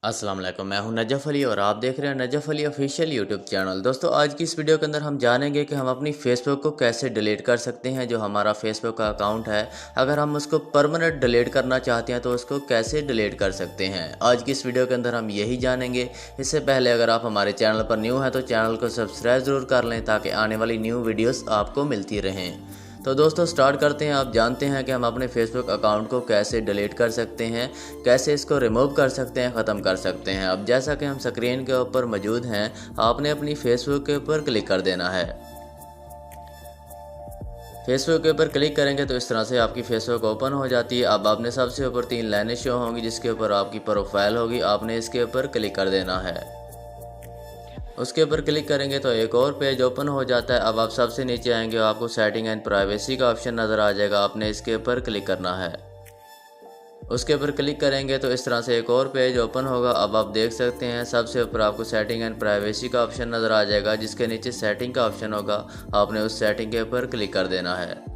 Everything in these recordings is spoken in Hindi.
अस्सलाम वालेकुम, मैं हूं नजफ़ अली और आप देख रहे हैं Najaf Ali official YouTube channel. दोस्तों, आज की इस वीडियो के अंदर हम जानेंगे कि हम अपनी फेसबुक को कैसे डिलीट कर सकते हैं। जो हमारा फेसबुक का अकाउंट है, अगर हम उसको परमानेंट डिलीट करना चाहते हैं तो उसको कैसे डिलीट कर सकते हैं। आज की इस वीडियो के अंदर हम यही जानेंगे। इससे पहले अगर आप हमारे चैनल पर न्यू हैं तो चैनल को सब्सक्राइब ज़रूर कर लें ताकि आने वाली न्यू वीडियोज़ आपको मिलती रहें। तो दोस्तों, स्टार्ट करते हैं। आप जानते हैं कि हम अपने फेसबुक अकाउंट को कैसे डिलीट कर सकते हैं, कैसे इसको रिमूव कर सकते हैं, ख़त्म कर सकते हैं। अब जैसा कि हम स्क्रीन के ऊपर मौजूद हैं, आपने अपनी फेसबुक के ऊपर क्लिक कर देना है। फेसबुक के ऊपर क्लिक करेंगे तो इस तरह से आपकी फेसबुक ओपन हो जाती है। अब आपने सबसे ऊपर 3 लाइनें शो होंगी जिसके ऊपर आपकी प्रोफाइल होगी, आपने इसके ऊपर क्लिक कर देना है। उसके ऊपर क्लिक करेंगे तो एक और पेज ओपन हो जाता है। अब आप सबसे नीचे आएंगे, आपको सेटिंग एंड प्राइवेसी का ऑप्शन नज़र आ जाएगा, आपने इसके ऊपर क्लिक करना है। उसके ऊपर क्लिक करेंगे तो इस तरह से एक और पेज ओपन होगा। अब आप देख सकते हैं सबसे ऊपर आपको सेटिंग एंड प्राइवेसी का ऑप्शन नज़र आ जाएगा, जिसके नीचे सेटिंग का ऑप्शन होगा, आपने उस सेटिंग के ऊपर क्लिक कर देना है।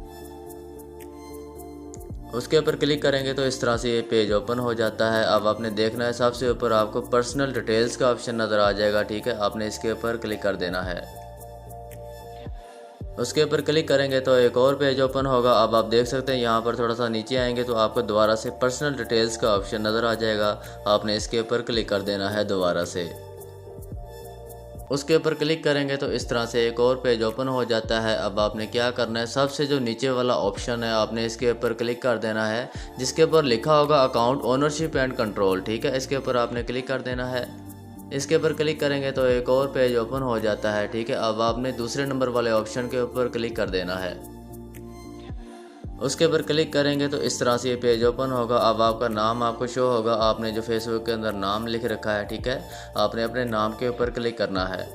उसके ऊपर क्लिक करेंगे तो इस तरह से ये पेज ओपन हो जाता है। अब आपने देखना है सबसे ऊपर आपको पर्सनल डिटेल्स का ऑप्शन नज़र आ जाएगा, ठीक है, आपने इसके ऊपर क्लिक कर देना है। उसके ऊपर क्लिक करेंगे तो एक और पेज ओपन होगा। अब आप देख सकते हैं यहाँ पर थोड़ा सा नीचे आएंगे तो आपको दोबारा से पर्सनल डिटेल्स का ऑप्शन नज़र आ जाएगा, आपने इसके ऊपर क्लिक कर देना है दोबारा से। उसके ऊपर क्लिक करेंगे तो इस तरह से एक और पेज ओपन हो जाता है। अब आपने क्या करना है, सबसे जो नीचे वाला ऑप्शन है आपने इसके ऊपर क्लिक कर देना है, जिसके ऊपर लिखा होगा अकाउंट ओनरशिप एंड कंट्रोल, ठीक है, इसके ऊपर आपने क्लिक कर देना है। इसके ऊपर क्लिक करेंगे तो एक और पेज ओपन हो जाता है, ठीक है। अब आपने दूसरे नंबर वाले ऑप्शन के ऊपर क्लिक कर देना है। उसके ऊपर क्लिक करेंगे तो इस तरह से ये पेज ओपन होगा। अब आपका नाम आपको शो होगा, आपने जो फेसबुक के अंदर नाम लिख रखा है, ठीक है, आपने अपने नाम के ऊपर क्लिक करना है।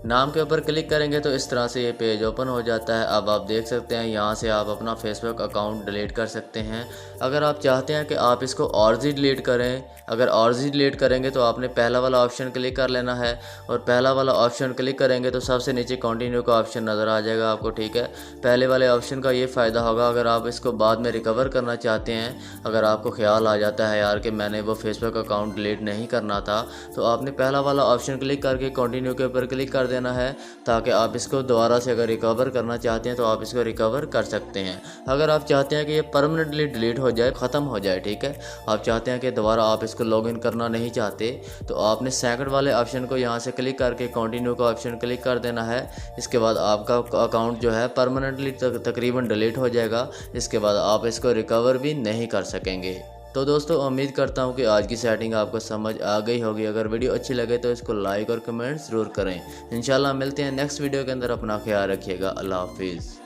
नाम के ऊपर क्लिक करेंगे तो इस तरह से ये पेज ओपन हो जाता है। अब आप देख सकते हैं यहाँ से आप अपना फेसबुक अकाउंट डिलीट कर सकते हैं। अगर आप चाहते हैं कि आप इसको आर्जी डिलीट करें, अगर आर्जी डिलीट करेंगे तो आपने पहला वाला ऑप्शन क्लिक कर लेना है, और पहला वाला ऑप्शन क्लिक करेंगे तो सबसे नीचे कंटिन्यू का ऑप्शन नज़र आ जाएगा आपको, ठीक है। पहले वाले ऑप्शन का ये फ़ायदा होगा, अगर आप इसको बाद में रिकवर करना चाहते हैं, अगर आपको ख्याल आ जाता है यार कि मैंने वो फेसबुक अकाउंट डिलीट नहीं करना था, तो आपने पहला वाला ऑप्शन क्लिक करके कंटिन्यू के ऊपर क्लिक कर देना है, ताकि आप इसको दोबारा से अगर रिकवर करना चाहते हैं तो आप इसको रिकवर कर सकते हैं। अगर आप चाहते हैं कि ये परमानेंटली डिलीट हो जाए, ख़त्म हो जाए, ठीक है, आप चाहते हैं कि दोबारा आप इसको लॉगिन करना नहीं चाहते, तो आपने सेकंड वाले ऑप्शन को यहाँ से क्लिक करके कंटिन्यू का ऑप्शन क्लिक कर देना है। इसके बाद आपका अकाउंट जो है परमानेंटली तकरीबन डिलीट हो जाएगा। इसके बाद आप इसको रिकवर भी नहीं कर सकेंगे। तो दोस्तों, उम्मीद करता हूँ कि आज की सेटिंग आपको समझ आ गई होगी। अगर वीडियो अच्छी लगे तो इसको लाइक और कमेंट ज़रूर करें। इंशाल्लाह मिलते हैं नेक्स्ट वीडियो के अंदर। अपना ख्याल रखिएगा। अल्लाह हाफिज़।